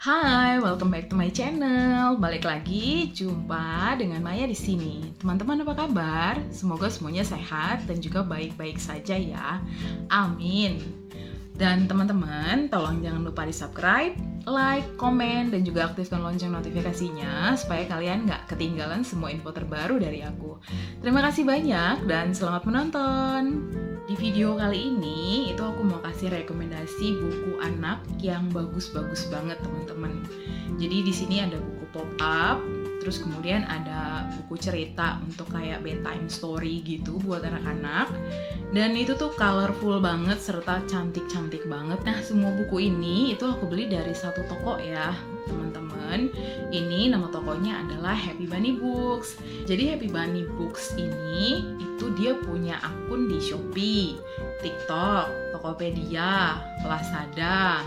Hai, welcome back to my channel. Balik lagi, jumpa dengan Maya di sini. Teman-teman apa kabar? Semoga semuanya sehat dan juga baik-baik saja ya. Amin. Dan teman-teman, tolong jangan lupa di-subscribe, like, komen, dan juga aktifkan lonceng notifikasinya supaya kalian nggak ketinggalan semua info terbaru dari aku. Terima kasih banyak dan selamat menonton. Di video kali ini, itu aku mau kasih rekomendasi buku anak yang bagus-bagus banget teman-teman. Jadi di sini ada buku pop-up, terus kemudian ada buku cerita untuk kayak bedtime story gitu buat anak-anak. Dan itu tuh colorful banget serta cantik-cantik banget. Nah, semua buku ini itu aku beli dari satu toko ya, teman-teman. Ini nama tokonya adalah Happy Bunny Books. Jadi Happy Bunny Books ini itu dia punya akun di Shopee, TikTok, Tokopedia, Lazada.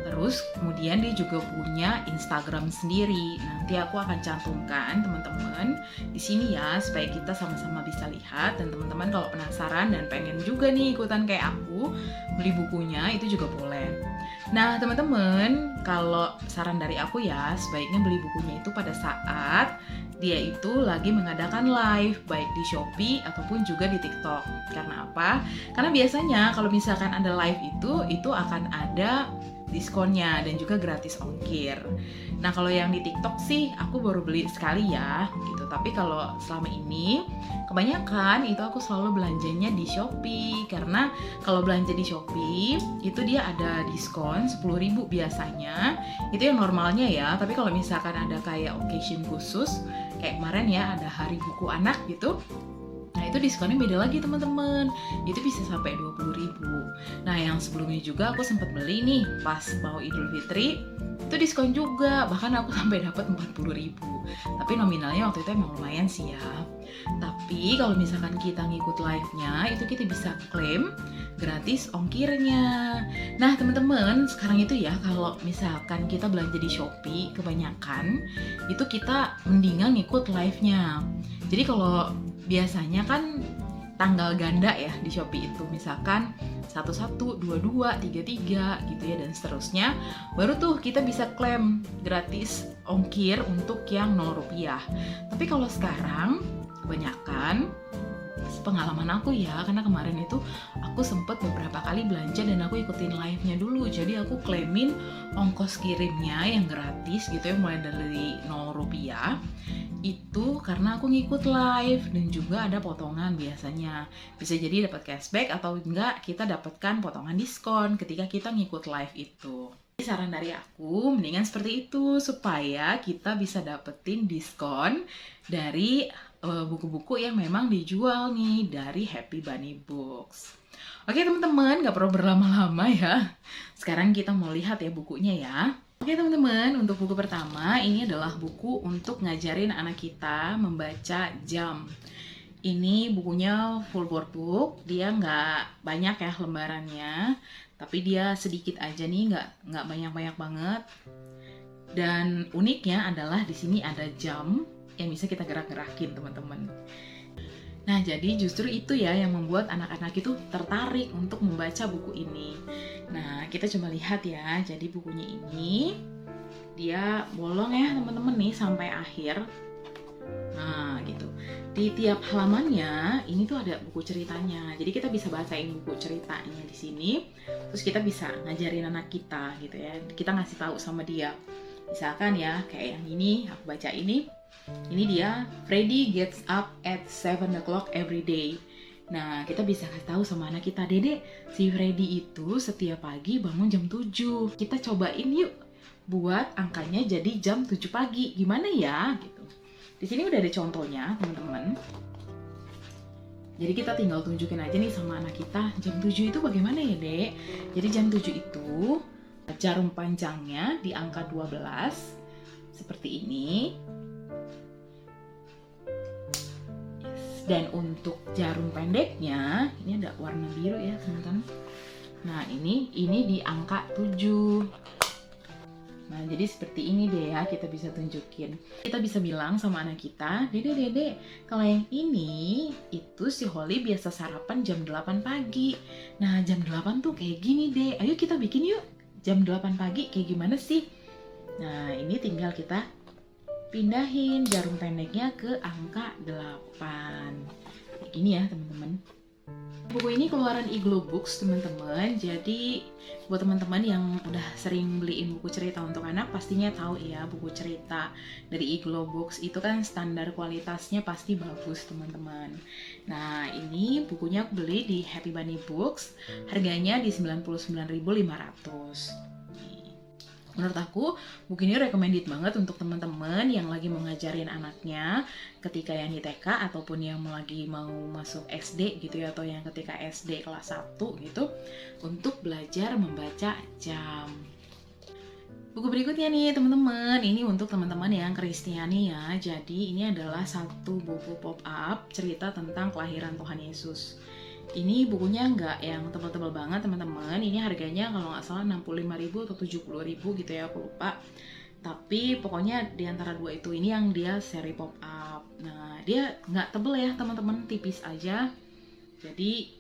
Terus kemudian dia juga punya Instagram sendiri. Nanti aku akan cantumkan teman-teman di sini ya supaya kita sama-sama bisa lihat, dan teman-teman kalau penasaran dan pengen juga nih ikutan kayak aku beli bukunya itu juga boleh. Nah teman-teman, kalau saran dari aku ya sebaiknya beli bukunya itu pada saat dia itu lagi mengadakan live baik di Shopee ataupun juga di TikTok. Karena apa? Karena biasanya kalau misalkan ada live itu akan ada diskonnya dan juga gratis ongkir. Nah kalau yang di TikTok sih aku baru beli sekali ya gitu. Tapi kalau selama ini kebanyakan itu aku selalu belanjanya di Shopee. Karena kalau belanja di Shopee itu dia ada diskon 10.000 biasanya. Itu yang normalnya ya. Tapi kalau misalkan ada kayak occasion khusus kayak kemarin ya ada hari buku anak gitu, nah itu diskonnya beda lagi teman-teman, itu bisa sampai 20.000. Nah yang sebelumnya juga aku sempat beli nih pas mau Idul Fitri, itu diskon juga, bahkan aku sampai dapat 40.000. Tapi nominalnya waktu itu emang lumayan sih ya. Tapi kalau misalkan kita ngikut live-nya, itu kita bisa klaim gratis ongkirnya. Nah teman-teman, sekarang itu ya kalau misalkan kita belanja di Shopee, kebanyakan itu kita mendingan ngikut live-nya. Jadi kalau biasanya kan tanggal ganda ya di Shopee itu, misalkan 11, 22, 33 gitu ya dan seterusnya, baru tuh kita bisa klaim gratis ongkir untuk yang 0 rupiah. Tapi kalau sekarang kebanyakan pengalaman aku ya, karena kemarin itu aku sempet beberapa kali belanja dan aku ikutin live-nya dulu, jadi aku klaimin ongkos kirimnya yang gratis gitu ya, mulai dari 0 rupiah itu karena aku ngikut live dan juga ada potongan biasanya. Bisa jadi dapat cashback atau enggak kita dapatkan potongan diskon ketika kita ngikut live itu. Jadi saran dari aku mendingan seperti itu supaya kita bisa dapetin diskon dari buku-buku yang memang dijual nih dari Happy Bunny Books. Oke teman-teman, gak perlu berlama-lama ya. Sekarang kita mau lihat ya bukunya ya. Oke teman-teman, untuk buku pertama ini adalah buku untuk ngajarin anak kita membaca jam. Ini bukunya full workbook, dia nggak banyak ya lembarannya, tapi dia sedikit aja nih, nggak banyak-banyak banget. Dan uniknya adalah di sini ada jam yang bisa kita gerak-gerakin teman-teman. Nah jadi justru itu ya yang membuat anak-anak itu tertarik untuk membaca buku ini. Nah kita coba lihat ya, jadi bukunya ini dia bolong ya teman-teman nih sampai akhir. Nah gitu, di tiap halamannya ini tuh ada buku ceritanya, jadi kita bisa bacain buku ceritanya di sini, terus kita bisa ngajarin anak kita gitu ya, kita ngasih tahu sama dia. Misalkan ya kayak yang ini aku baca ini dia Freddy gets up at 7 o'clock every day. Nah kita bisa kasih tahu sama anak kita, Dede si Freddy itu setiap pagi bangun jam 7. Kita cobain yuk buat angkanya jadi jam 7 pagi, gimana ya gitu. Di sini udah ada contohnya teman-teman. Jadi kita tinggal tunjukin aja nih sama anak kita, jam 7 itu bagaimana ya Dek. Jadi jam 7 itu jarum panjangnya di angka 12 seperti ini. Dan untuk jarum pendeknya ini ada warna biru ya teman-teman. Nah ini di angka 7. Nah jadi seperti ini deh ya, kita bisa tunjukin. Kita bisa bilang sama anak kita, Dede kalau yang ini itu si Holly biasa sarapan jam 8 pagi. Nah jam 8 tuh kayak gini deh, ayo kita bikin yuk jam 8 pagi kayak gimana sih. Nah, ini tinggal kita pindahin jarum pendeknya ke angka 8. Kayak gini ya teman-teman. Buku ini keluaran Iglo Books teman-teman. Jadi buat teman-teman yang udah sering beliin buku cerita untuk anak pastinya tahu ya, buku cerita dari Iglo Books itu kan standar kualitasnya pasti bagus teman-teman. Nah, ini bukunya aku beli di Happy Bunny Books, harganya di 99.500. Menurut aku, buku ini recommended banget untuk teman-teman yang lagi mau ngajarin anaknya ketika yang di TK ataupun yang lagi mau masuk SD gitu ya, atau yang ketika SD kelas 1 gitu, untuk belajar membaca jam. Buku berikutnya nih teman-teman, ini untuk teman-teman yang Kristiani ya. Jadi ini adalah satu buku pop-up cerita tentang kelahiran Tuhan Yesus. Ini bukunya nggak yang tebal-tebal banget teman-teman. Ini harganya kalau nggak salah 65.000 atau 70.000 gitu ya, aku lupa. Tapi pokoknya di antara dua itu, ini yang dia seri pop-up. Nah, dia nggak tebel ya teman-teman, tipis aja. Jadi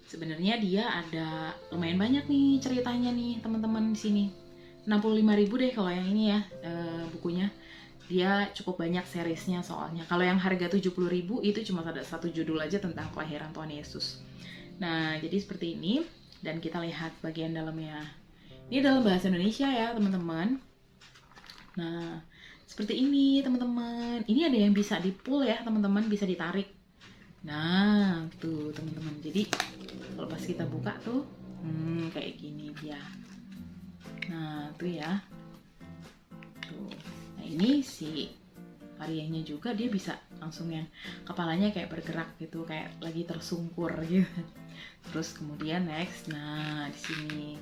sebenarnya dia ada lumayan banyak nih ceritanya nih teman-teman di sini. 65.000 deh kalau yang ini ya bukunya. Dia cukup banyak seriesnya soalnya. Kalau yang harga 70.000 itu cuma ada satu judul aja tentang kelahiran Tuhan Yesus. Nah, jadi seperti ini. Dan kita lihat bagian dalamnya. Ini dalam bahasa Indonesia ya, teman-teman. Nah, seperti ini, teman-teman. Ini ada yang bisa di-pull ya, teman-teman. Bisa ditarik. Nah, tuh, teman-teman. Jadi, kalau pas kita buka tuh, kayak gini dia. Nah, tuh ya. Tuh. Nah, ini si variannya juga dia bisa langsung yang kepalanya kayak bergerak gitu, kayak lagi tersungkur gitu. Terus kemudian next, nah di sini.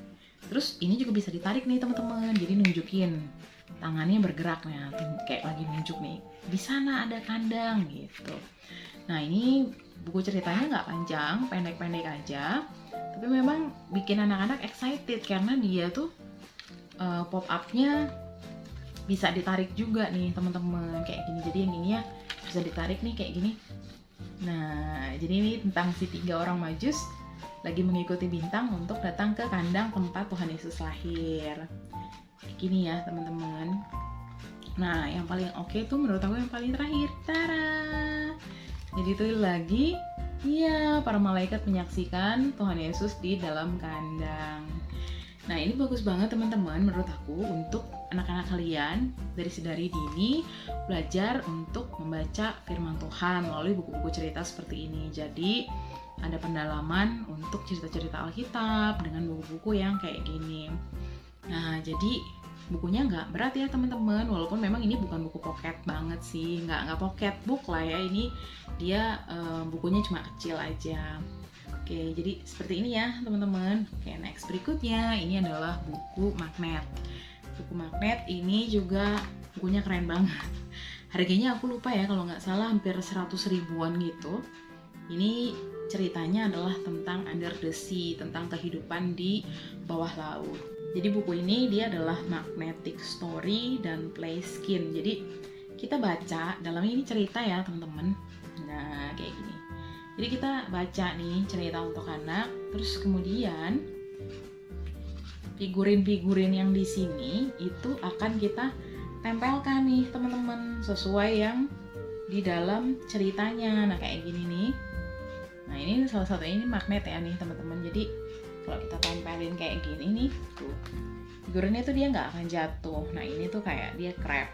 Terus ini juga bisa ditarik nih teman-teman. Jadi nunjukin tangannya bergerak, nah kayak lagi nunjuk nih. Di sana ada kandang gitu. Nah, ini buku ceritanya nggak panjang, pendek-pendek aja. Tapi memang bikin anak-anak excited karena dia tuh pop-up-nya bisa ditarik juga nih teman-teman, kayak gini. Jadi yang ini ya bisa ditarik nih kayak gini. Nah, jadi ini tentang si 3 orang majus lagi mengikuti bintang untuk datang ke kandang tempat Tuhan Yesus lahir. Kayak gini ya teman-teman. Nah, yang paling oke tuh menurut aku yang paling terakhir. Tara. Jadi itu lagi, iya, para malaikat menyaksikan Tuhan Yesus di dalam kandang. Nah, ini bagus banget teman-teman menurut aku untuk anak-anak kalian dari sedari dini belajar untuk membaca firman Tuhan melalui buku-buku cerita seperti ini. Jadi ada pendalaman untuk cerita-cerita Alkitab dengan buku-buku yang kayak gini. Nah, jadi bukunya nggak berat ya teman-teman, walaupun memang ini bukan buku pocket banget sih, nggak pocket book lah ya, ini dia bukunya cuma kecil aja. Oke, jadi seperti ini ya teman-teman. Oke, next berikutnya ini adalah buku magnet. Buku magnet ini juga bukunya keren banget. Harganya aku lupa ya, kalau nggak salah hampir 100 ribuan gitu. Ini ceritanya adalah tentang under the sea, tentang kehidupan di bawah laut. Jadi buku ini dia adalah magnetic story dan play skin. Jadi kita baca, dalamnya ini cerita ya teman-teman. Nah, kayak gini. Jadi kita baca nih cerita untuk anak, terus kemudian figurin-figurin yang di sini itu akan kita tempelkan nih teman-teman sesuai yang di dalam ceritanya. Nah, kayak gini nih. Nah, ini salah satunya ini magnet ya nih teman-teman. Jadi kalau kita tempelin kayak gini nih, tuh figurinnya tuh dia nggak akan jatuh. Nah, ini tuh kayak dia crab.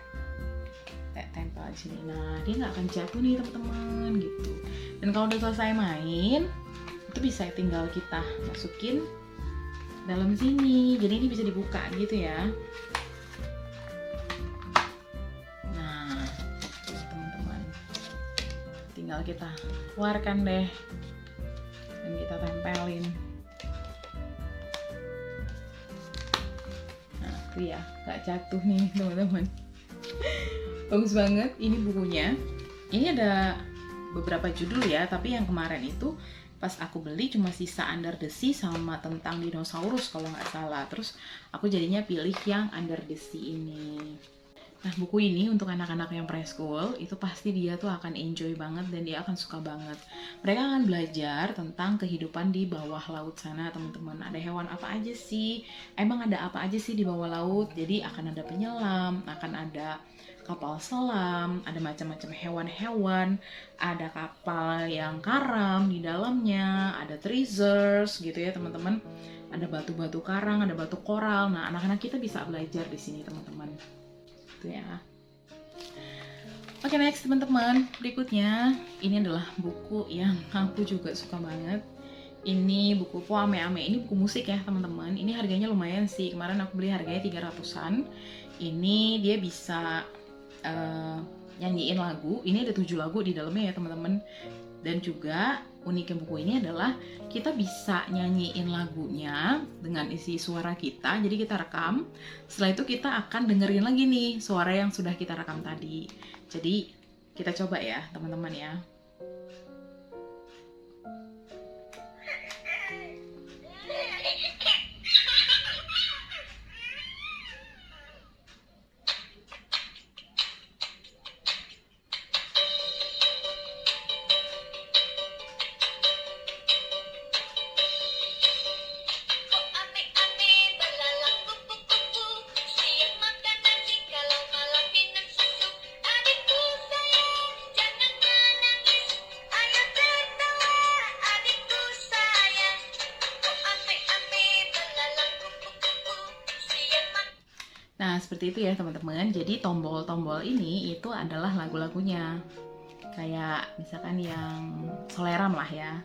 Tempel di sini. Nah, dia nggak akan jatuh nih teman-teman gitu. Dan kalau udah selesai main, itu bisa tinggal kita masukin dalam sini. Jadi ini bisa dibuka gitu ya. Nah, teman-teman, tinggal kita keluarkan deh dan kita tempelin. Nah, tuh ya, nggak jatuh nih teman-teman. Bagus banget ini bukunya. Ini ada beberapa judul ya, tapi yang kemarin itu pas aku beli cuma sisa Under the Sea sama tentang dinosaurus kalau nggak salah. Terus aku jadinya pilih yang Under the Sea ini. Nah, buku ini untuk anak-anak yang preschool, itu pasti dia tuh akan enjoy banget dan dia akan suka banget. Mereka akan belajar tentang kehidupan di bawah laut sana, teman-teman. Ada hewan apa aja sih? Emang ada apa aja sih di bawah laut? Jadi akan ada penyelam, akan ada kapal selam, ada macam-macam hewan-hewan, ada kapal yang karam di dalamnya, ada treasures gitu ya, teman-teman. Ada batu-batu karang, ada batu koral. Nah, anak-anak kita bisa belajar di sini, teman-teman. Ya. Oke, next teman-teman, berikutnya ini adalah buku yang aku juga suka banget. Ini buku Po Ame Ame. Ini buku musik ya teman-teman. Ini harganya lumayan sih, kemarin aku beli harganya 300-an. Ini dia bisa nyanyiin lagu. Ini ada 7 lagu di dalamnya ya teman-teman. Dan juga uniknya buku ini adalah kita bisa nyanyiin lagunya dengan isi suara kita. Jadi kita rekam, setelah itu kita akan dengerin lagi nih suara yang sudah kita rekam tadi. Jadi kita coba ya teman-teman ya. Nah, seperti itu ya teman-teman. Jadi tombol-tombol ini itu adalah lagu-lagunya. Kayak misalkan yang Soleram lah ya.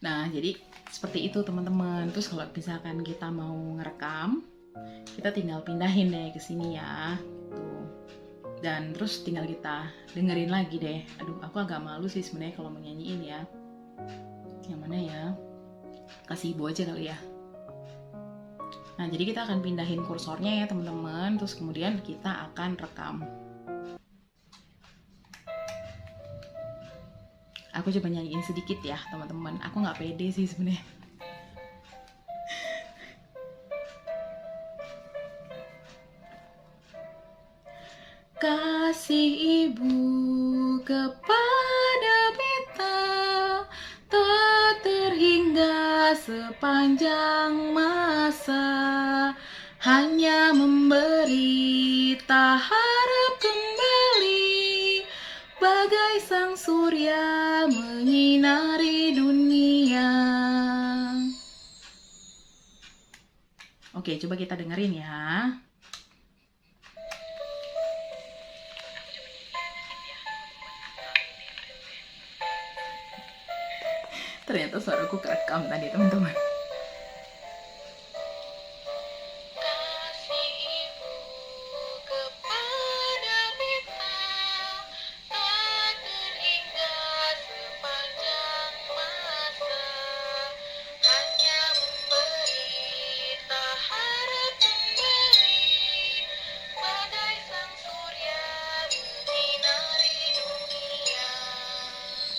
Nah, jadi seperti itu teman-teman. Terus kalau misalkan kita mau ngerekam, kita tinggal pindahin deh ke sini ya. Tuh. Dan terus tinggal kita dengerin lagi deh. Aduh, aku agak malu sih sebenarnya kalau menyanyiin ya. Yang mana ya? Kasih ibu aja kali ya. Nah, jadi kita akan pindahin kursornya ya teman-teman. Terus kemudian kita akan rekam. Aku coba nyanyiin sedikit ya teman-teman. Aku nggak pede sih sebenarnya. Kasih ibu kepada beta tak terhingga sepanjang masa, hanya memberi tak harap kembali, bagai sang surya menyinari dunia. Oke, coba kita dengerin ya. Ternyata suaraku kerekam tadi teman-teman.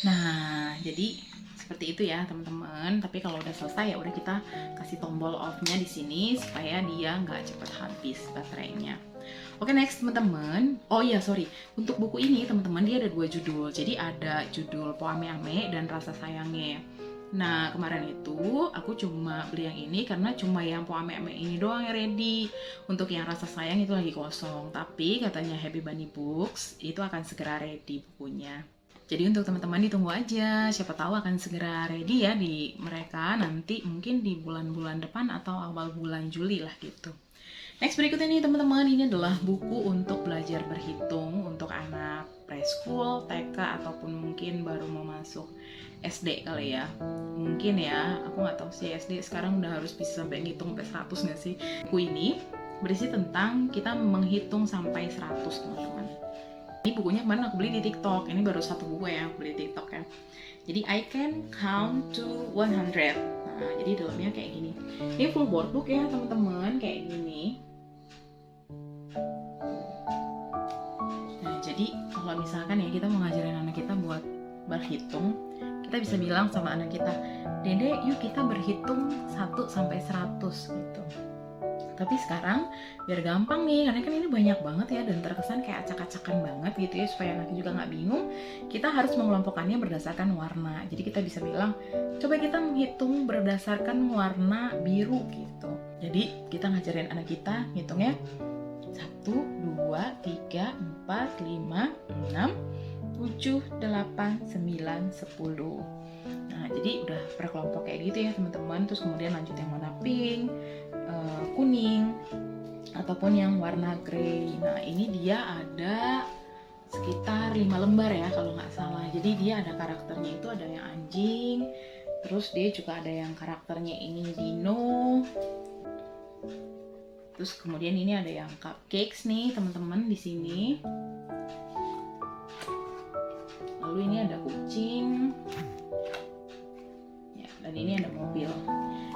Nah, jadi seperti itu ya teman-teman. Tapi kalau udah selesai ya udah kita kasih tombol off-nya di sini supaya dia nggak cepet habis baterainya. Oke, next teman-teman. Oh iya, sorry. Untuk buku ini teman-teman dia ada 2 judul. Jadi ada judul Po Ame Ame dan Rasa Sayangnya. Nah, kemarin itu aku cuma beli yang ini karena cuma yang Po Ame Ame ini doang yang ready. Untuk yang Rasa Sayang itu lagi kosong. Tapi katanya Happy Bunny Books itu akan segera ready bukunya. Jadi untuk teman-teman ditunggu aja, siapa tahu akan segera ready ya di mereka nanti mungkin di bulan-bulan depan atau awal bulan Juli lah gitu. Next berikutnya nih teman-teman, ini adalah buku untuk belajar berhitung untuk anak preschool, TK ataupun mungkin baru mau masuk SD kali ya. Mungkin ya, aku nggak tahu sih SD sekarang udah harus bisa sampai ngitung sampai 100 nggak sih. Buku ini berisi tentang kita menghitung sampai 100 teman-teman. Ini bukunya kemarin aku beli di TikTok. Ini baru 1 buku ya aku beli di TikTok ya. Jadi I can count to 100. Nah, Nah, jadi dalamnya kayak gini. Ini full board book ya teman-teman, kayak gini. Nah, jadi kalau misalkan ya kita mau ngajarin anak kita buat berhitung, kita bisa bilang sama anak kita, Dede, yuk kita berhitung 1 sampai 100 gitu. Tapi sekarang biar gampang nih, karena kan ini banyak banget ya dan terkesan kayak acak-acakan banget gitu ya, supaya anaknya juga nggak bingung, kita harus mengelompokkannya berdasarkan warna. Jadi kita bisa bilang, coba kita menghitung berdasarkan warna biru gitu. Jadi kita ngajarin anak kita ngitungnya 1, 2, 3, 4, 5, 6, 7, 8, 9, 10. Nah, jadi udah per kelompok kayak gitu ya teman-teman. Terus kemudian lanjut yang warna pink, kuning, ataupun yang warna grey. Nah, ini dia ada sekitar 5 lembar ya kalau nggak salah. Jadi dia ada karakternya itu, ada yang anjing, terus dia juga ada yang karakternya ini dino. Terus kemudian ini ada yang cupcakes nih teman-teman di sini. Lalu ini ada kucing. Ya, dan ini ada mobil.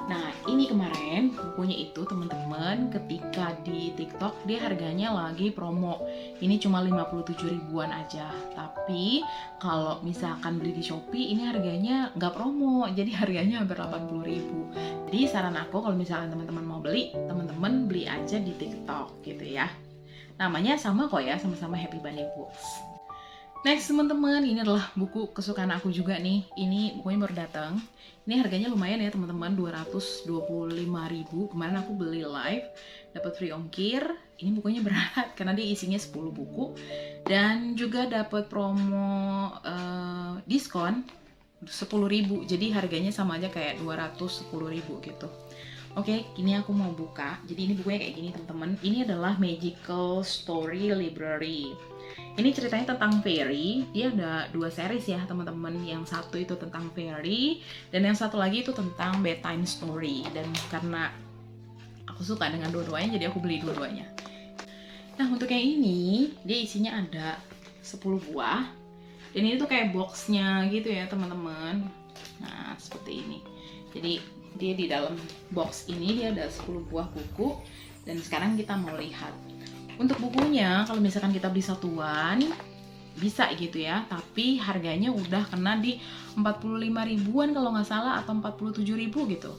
Nah, ini kemarin bukunya itu teman-teman ketika di TikTok dia harganya lagi promo. Ini cuma 57 ribuan aja. Tapi kalau misalkan beli di Shopee ini harganya nggak promo. Jadi harganya hampir 80 ribu. Jadi saran aku kalau misalkan teman-teman mau beli, teman-teman beli aja di TikTok gitu ya. Namanya sama kok ya, sama-sama Happy Bunny Books. Next teman-teman, ini adalah buku kesukaan aku juga nih. Ini bukunya baru datang. Ini harganya lumayan ya teman-teman, 225.000. Kemarin aku beli live, dapat free ongkir. Ini bukunya berat karena dia isinya 10 buku dan juga dapat promo diskon 10.000. Jadi harganya sama aja kayak 210.000 gitu. Oke, ini aku mau buka. Jadi ini bukunya kayak gini teman-teman. Ini adalah Magical Story Library. Ini ceritanya tentang fairy. Dia ada 2 series ya teman-teman. Yang satu itu tentang fairy dan yang satu lagi itu tentang bedtime story. Dan karena aku suka dengan dua-duanya, jadi aku beli dua-duanya. Nah, untuk yang ini dia isinya ada 10 buah. Dan ini tuh kayak boxnya gitu ya teman-teman. Nah, seperti ini. Jadi dia di dalam box ini dia ada 10 buah buku. Dan sekarang kita mau lihat. Untuk bukunya, kalau misalkan kita beli satuan, bisa gitu ya. Tapi harganya udah kena di 45 ribuan kalau nggak salah, atau 47 ribu gitu.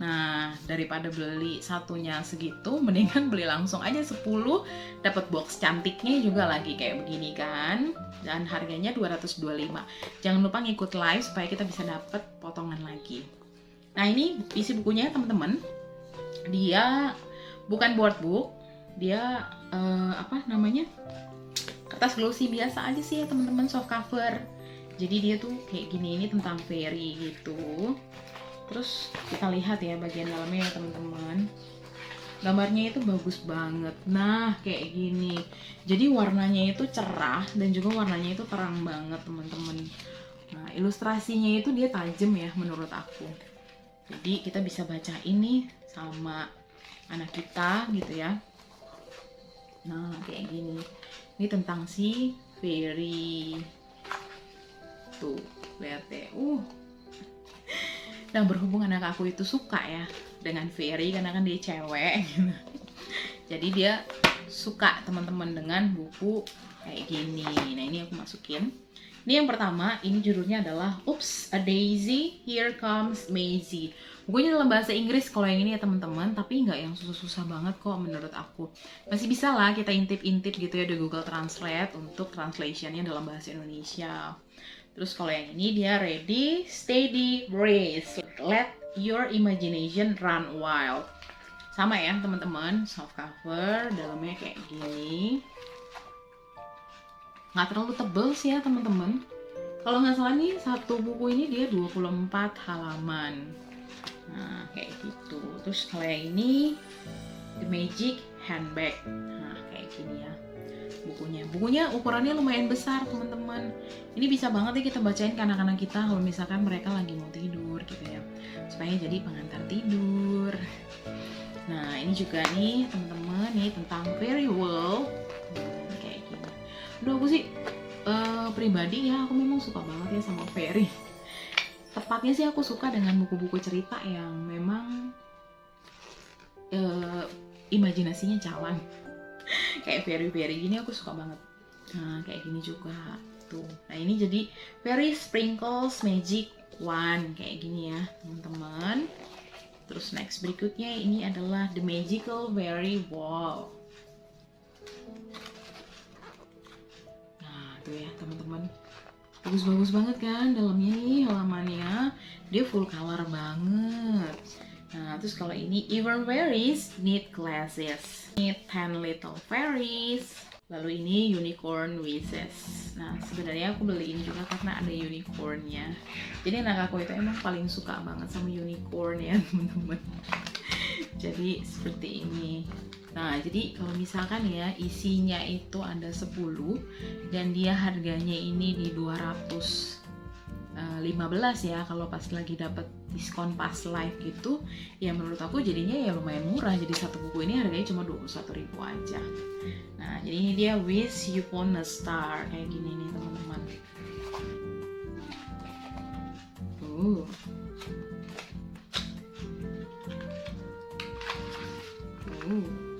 Nah, daripada beli satunya segitu, mendingan beli langsung aja 10, dapat box cantiknya juga lagi kayak begini kan. Dan harganya 225. Jangan lupa ngikut live supaya kita bisa dapat potongan lagi. Nah, ini isi bukunya teman-teman. Dia bukan board book. Dia kertas glossy biasa aja sih ya teman-teman, soft cover. Jadi dia tuh kayak gini, ini tentang fairy gitu. Terus kita lihat ya bagian dalamnya ya teman-teman. Gambarnya itu bagus banget. Nah, kayak gini. Jadi warnanya itu cerah dan juga warnanya itu terang banget teman-teman. Nah, ilustrasinya itu dia tajam ya menurut aku. Jadi kita bisa baca ini sama anak kita gitu ya. Nah, kayak gini. Ini tentang si fairy. Tuh, lihat deh. Nah, berhubung anak aku itu suka ya dengan fairy karena kan dia cewek gitu. Jadi dia suka teman-teman dengan buku kayak gini. Nah, ini aku masukin. Ini yang pertama, ini judulnya adalah Oops, a Daisy, Here Comes Maisie. Bukunya dalam bahasa Inggris kalau yang ini ya teman-teman, tapi nggak yang susah-susah banget kok menurut aku. Masih bisa lah kita intip-intip gitu ya di Google Translate untuk translationnya dalam bahasa Indonesia. Terus kalau yang ini dia Ready, Steady, Race. Let your imagination run wild. Sama ya teman-teman, soft cover, dalamnya kayak gini. Nggak terlalu tebel sih ya teman-teman. Kalau nggak salah nih satu buku ini dia 24 halaman. Nah, kayak gitu. Terus kalau yang ini The Magic Handbag. Nah, kayak gini ya bukunya. Bukunya ukurannya lumayan besar teman-teman. Ini bisa banget ya kita bacain ke anak-anak kita kalau misalkan mereka lagi mau tidur gitu ya. Supaya jadi pengantar tidur. Nah, ini juga nih teman-teman, nih tentang Fairy World. Kayak gini. Aduh, aku sih pribadi ya, aku memang suka banget ya sama fairy. Tepatnya sih aku suka dengan buku-buku cerita yang memang imajinasinya jalan. Kayak fairy-fairy gini aku suka banget. Nah, kayak gini juga tuh. Nah, ini jadi Fairy Sprinkles Magic Wand kayak gini ya, teman-teman. Terus next berikutnya ini adalah The Magical Fairy Wall. Nah, tuh ya, teman-teman. Bagus-bagus banget kan dalamnya nih halamannya. Dia full color banget. Nah, terus kalau ini Even Fairies Need Glasses. Need 10 Little Fairies. Lalu ini Unicorn Wishes. Nah, sebenarnya aku beli ini juga karena ada unicornnya. Jadi anak aku itu emang paling suka banget sama unicorn ya, teman-teman. Jadi seperti ini. Nah, jadi kalau misalkan ya isinya itu ada 10 dan dia harganya ini di 215 ya, kalau pas lagi dapat diskon pas live gitu, ya menurut aku jadinya ya lumayan murah. Jadi satu buku ini harganya cuma 21.000 aja. Nah, jadi ini dia Wish Upon a Star kayak gini nih, teman-teman.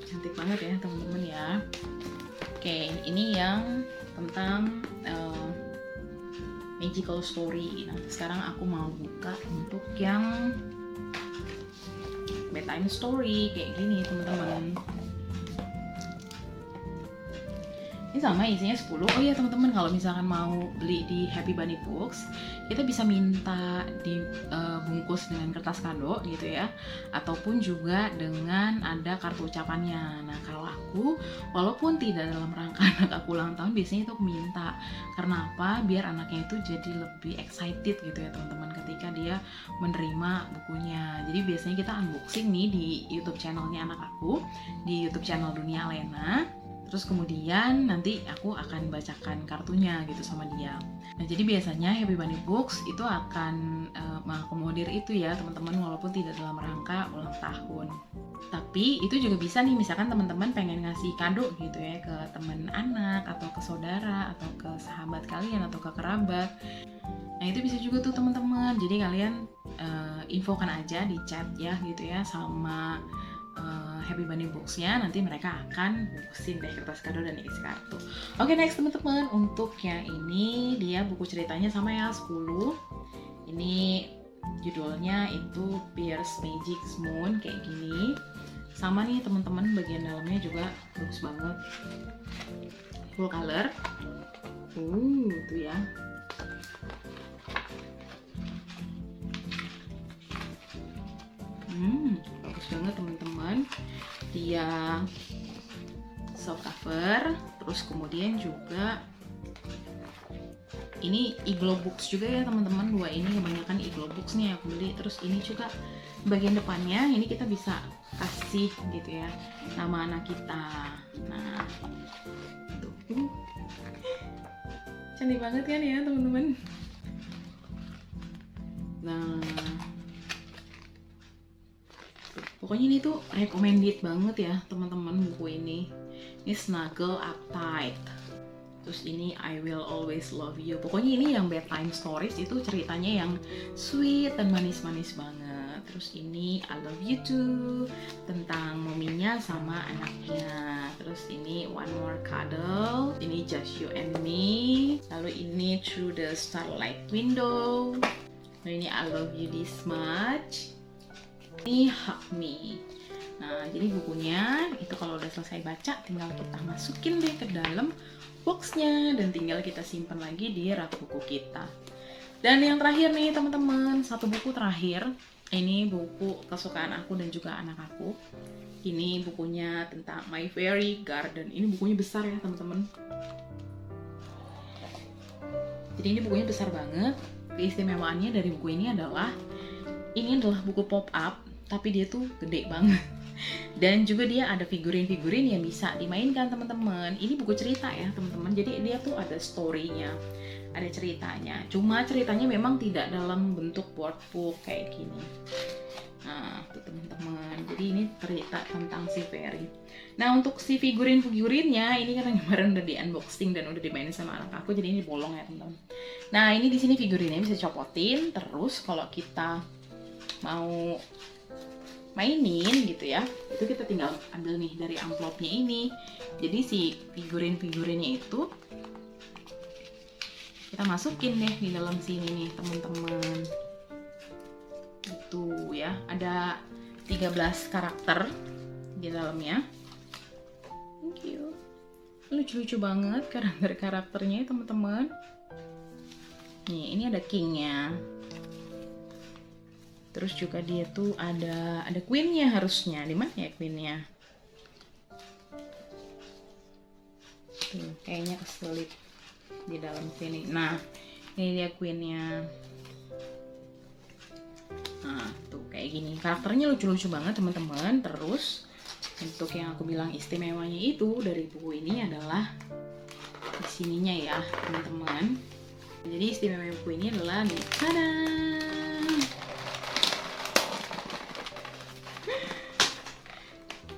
Cantik banget ya, teman-teman ya. Oke, ini yang tentang magical story. Nah, sekarang aku mau buka untuk yang bedtime story kayak gini, teman-teman. Ini sama isinya 10. Oh iya, teman-teman, kalau misalkan mau beli di Happy Bunny Books, kita bisa minta dibungkus dengan kertas kado gitu ya, ataupun juga dengan ada kartu ucapannya. Nah, kalau aku, walaupun tidak dalam rangka anak aku ulang tahun, biasanya itu aku minta. Karena apa? Biar anaknya itu jadi lebih excited gitu ya, teman-teman, ketika dia menerima bukunya. Jadi biasanya kita unboxing nih di YouTube channelnya anak aku, di YouTube channel Dunia Lena. Terus kemudian nanti aku akan bacakan kartunya gitu sama dia. Nah, jadi biasanya Happy Bunny Books itu akan mengakomodir itu ya, teman-teman, walaupun tidak dalam rangka ulang tahun. Tapi itu juga bisa nih, misalkan teman-teman pengen ngasih kado gitu ya ke teman anak atau ke saudara atau ke sahabat kalian atau ke kerabat. Nah, itu bisa juga tuh, teman-teman. Jadi kalian infokan aja di chat ya gitu ya sama Happy Bunny Books-nya, nanti mereka akan bungkusin deh kertas kado dan isi kartu. Oke, next teman-teman, untuk yang ini dia buku ceritanya sama ya, 10. Ini judulnya itu Pierce Magic Moon kayak gini. Sama nih teman-teman, bagian dalamnya juga bagus banget. Full color. Tuh ya. Bagus banget, teman-teman. Dia soft cover, terus kemudian juga ini Iglo Books juga ya, teman-teman. Dua ini kebanyakan Iglo Books nih aku beli. Terus ini juga bagian depannya, ini kita bisa kasih gitu ya nama anak kita. Nah, tuh. Cantik banget kan ya, teman-teman. Nah, pokoknya ini tuh recommended banget ya, teman-teman, buku ini. Ini Snuggle Up Tight. Terus ini I Will Always Love You. Pokoknya ini yang bedtime stories itu ceritanya yang sweet dan manis-manis banget. Terus ini I Love You Too, tentang mominya sama anaknya. Terus ini One More Cuddle. Ini Just You and Me. Lalu ini Through the Starlight Window. Lalu ini I Love You This Much. Ini Hug Me. Nah, jadi bukunya itu kalau udah selesai baca, tinggal kita masukin deh ke dalam boxnya dan tinggal kita simpan lagi di rak buku kita. Dan yang terakhir nih, teman-teman, satu buku terakhir. Ini buku kesukaan aku dan juga anak aku. Ini bukunya tentang My Fairy Garden. Ini bukunya besar ya, teman-teman. Jadi ini bukunya besar banget. Keistimewaannya dari buku ini adalah buku pop-up, tapi dia tuh gede banget. Dan juga dia ada figurin-figurin yang bisa dimainkan, teman-teman. Ini buku cerita ya, teman-teman. Jadi dia tuh ada story-nya, ada ceritanya. Cuma ceritanya memang tidak dalam bentuk workbook kayak gini. Nah, tuh teman-teman. Jadi ini cerita tentang si Fairy. Nah, untuk si figurin-figurinnya ini karena kemarin udah di unboxing dan udah dimainin sama anak aku, jadi ini bolong ya, teman-teman. Nah, ini di sini figurinnya bisa copotin. Terus kalau kita mau mainin gitu ya, itu kita tinggal ambil nih dari amplopnya ini. Jadi si figurin-figurinnya itu kita masukin deh di dalam sini nih teman-teman. Itu ya, ada 13 karakter di dalamnya. Thank you. Lucu-lucu banget karakternya teman-teman. Nih, ini ada kingnya. Terus juga dia tuh ada queennya harusnya. Di mana ya queennya? Tuh, kayaknya keselip di dalam sini. Nah, ini dia queennya. Nah, tuh kayak gini. Karakternya lucu-lucu banget teman-teman. Terus untuk yang aku bilang istimewanya itu dari buku ini adalah di sininya ya teman-teman. Jadi istimewa buku ini adalah nih, tada!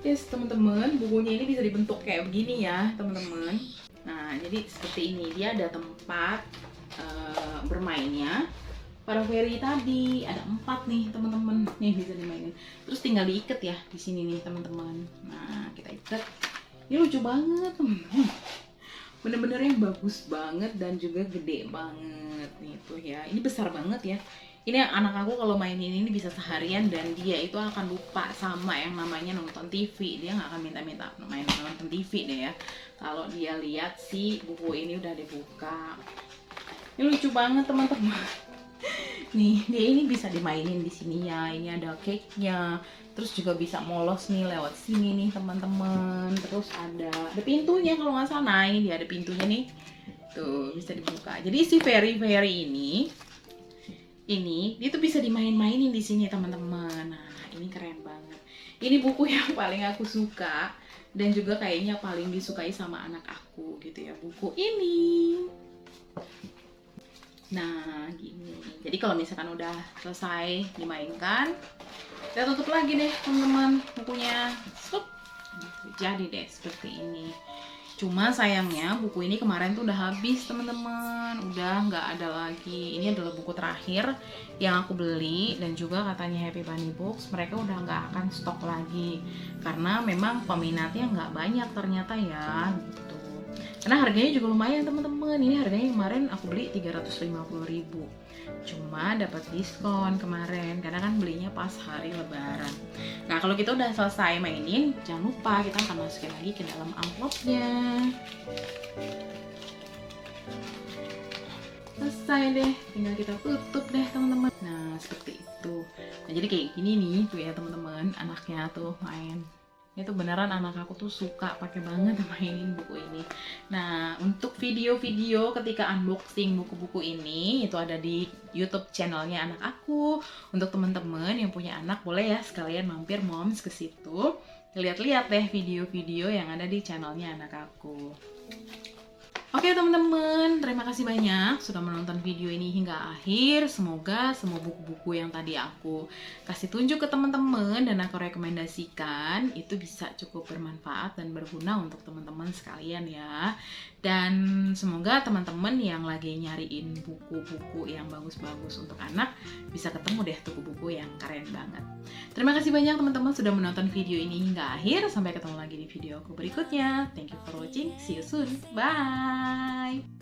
Yes teman-teman, bukunya ini bisa dibentuk kayak begini ya teman-teman. Nah, jadi seperti ini, dia ada tempat bermainnya. Para fairy tadi ada 4 nih teman-teman, nih bisa dimainin. Terus tinggal diikat ya di sini nih teman-teman. Nah, kita ikat. Ini lucu banget teman-teman. Bener-bener yang bagus banget dan juga gede banget nih tuh ya. Ini besar banget ya. Ini anak aku kalau mainin ini bisa seharian dan dia itu akan lupa sama yang namanya nonton TV. Dia nggak akan minta-minta main nonton TV deh ya. Kalau dia lihat si buku ini udah dibuka. Ini lucu banget teman-teman. Nih, dia ini bisa dimainin di sini ya. Ini ada cake-nya. Terus juga bisa molos nih lewat sini nih teman-teman. Terus ada pintunya kalau nggak salah. Nah, ini dia ada pintunya nih. Tuh, bisa dibuka. Jadi si fairy ini dia tuh bisa dimain-mainin di sini teman-teman. Nah, ini keren banget. Ini buku yang paling aku suka dan juga kayaknya paling disukai sama anak aku gitu ya, buku ini. Nah, gini. Jadi kalau misalkan udah selesai dimainkan, kita tutup lagi deh teman-teman bukunya. Jadi deh seperti ini. Cuma sayangnya buku ini kemarin tuh udah habis teman-teman, udah nggak ada lagi. Ini adalah buku terakhir yang aku beli dan juga katanya Happy Bunny Books mereka udah nggak akan stok lagi karena memang peminatnya nggak banyak ternyata ya gitu. Karena harganya juga lumayan teman-teman. Ini harganya kemarin aku beli 350.000. Cuma dapat diskon kemarin karena kan belinya pas hari lebaran. Nah, kalau kita udah selesai mainin, jangan lupa kita akan masukin lagi ke dalam amplopnya. Selesai deh, tinggal kita tutup deh teman-teman. Nah, seperti itu. Nah, jadi kayak gini nih tuh ya teman-teman, anaknya tuh main. Itu beneran anak aku tuh suka pakai banget mainin buku ini. Nah, untuk video-video ketika unboxing buku-buku ini itu ada di YouTube channelnya anak aku. Untuk teman-teman yang punya anak boleh ya sekalian mampir Moms ke situ. Lihat-lihat deh video-video yang ada di channelnya anak aku. Oke teman-teman, terima kasih banyak sudah menonton video ini hingga akhir. Semoga semua buku-buku yang tadi aku kasih tunjuk ke teman-teman dan aku rekomendasikan itu bisa cukup bermanfaat dan berguna untuk teman-teman sekalian ya. Dan semoga teman-teman yang lagi nyariin buku-buku yang bagus-bagus untuk anak bisa ketemu deh tuh buku yang keren banget. Terima kasih banyak teman-teman sudah menonton video ini hingga akhir. Sampai ketemu lagi di video aku berikutnya. Thank you for watching. See you soon. Bye.